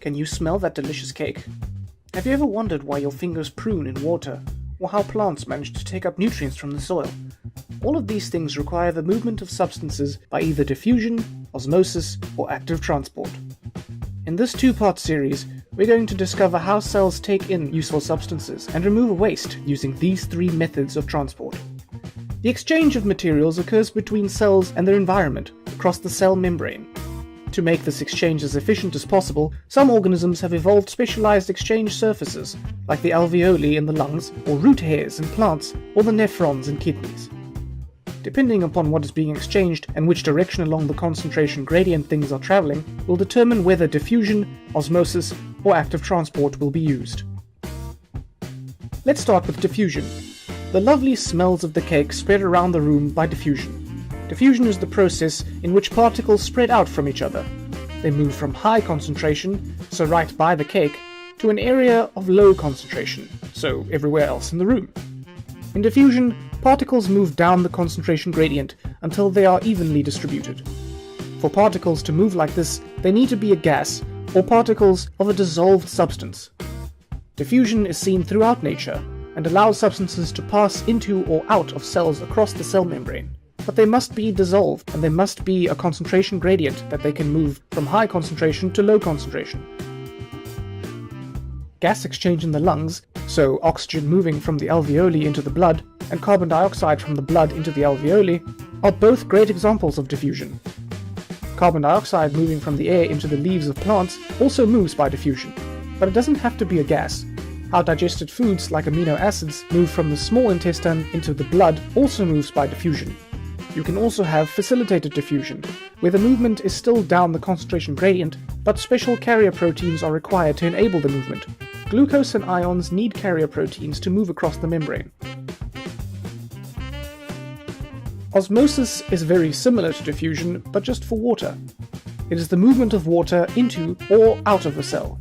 Can you smell that delicious cake? Have you ever wondered why your fingers prune in water, or how plants manage to take up nutrients from the soil? All of these things require the movement of substances by either diffusion, osmosis, or active transport. In this two-part series, we're going to discover how cells take in useful substances and remove waste using these three methods of transport. The exchange of materials occurs between cells and their environment across the cell membrane. To make this exchange as efficient as possible, some organisms have evolved specialized exchange surfaces, like the alveoli in the lungs, or root hairs in plants, or the nephrons in kidneys. Depending upon what is being exchanged and which direction along the concentration gradient things are traveling, will determine whether diffusion, osmosis, or active transport will be used. Let's start with diffusion. The lovely smells of the cake spread around the room by diffusion. Diffusion is the process in which particles spread out from each other. They move from high concentration, so right by the cake, to an area of low concentration, so everywhere else in the room. In diffusion, particles move down the concentration gradient until they are evenly distributed. For particles to move like this, they need to be a gas or particles of a dissolved substance. Diffusion is seen throughout nature and allows substances to pass into or out of cells across the cell membrane. But they must be dissolved, and there must be a concentration gradient that they can move from high concentration to low concentration. Gas exchange in the lungs, so oxygen moving from the alveoli into the blood, and carbon dioxide from the blood into the alveoli, are both great examples of diffusion. Carbon dioxide moving from the air into the leaves of plants also moves by diffusion, but it doesn't have to be a gas. How digested foods like amino acids move from the small intestine into the blood also moves by diffusion. You can also have facilitated diffusion, where the movement is still down the concentration gradient, but special carrier proteins are required to enable the movement. Glucose and ions need carrier proteins to move across the membrane. Osmosis is very similar to diffusion, but just for water. It is the movement of water into or out of a cell.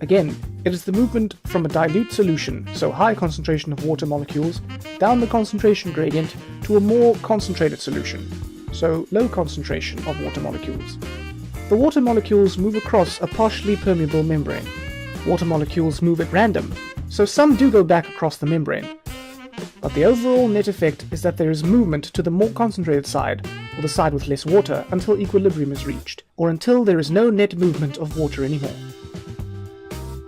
Again, it is the movement from a dilute solution, so high concentration of water molecules, down the concentration gradient to a more concentrated solution, so low concentration of water molecules. The water molecules move across a partially permeable membrane. Water molecules move at random, so some do go back across the membrane. But the overall net effect is that there is movement to the more concentrated side, or the side with less water, until equilibrium is reached, or until there is no net movement of water anymore.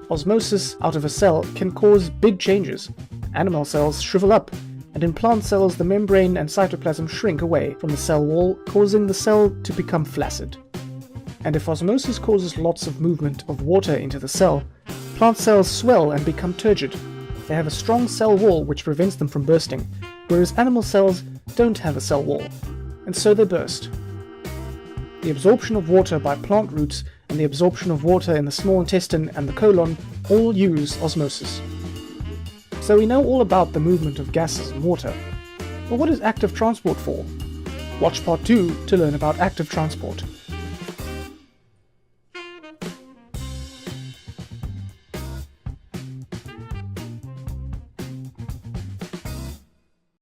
Osmosis out of a cell can cause big changes. Animal cells shrivel up, and in plant cells the membrane and cytoplasm shrink away from the cell wall, causing the cell to become flaccid. And if osmosis causes lots of movement of water into the cell, plant cells swell and become turgid. They have a strong cell wall which prevents them from bursting, whereas animal cells don't have a cell wall, and so they burst. The absorption of water by plant roots and the absorption of water in the small intestine and the colon all use osmosis. So we know all about the movement of gases and water. But what is active transport for? Watch part 2 to learn about active transport.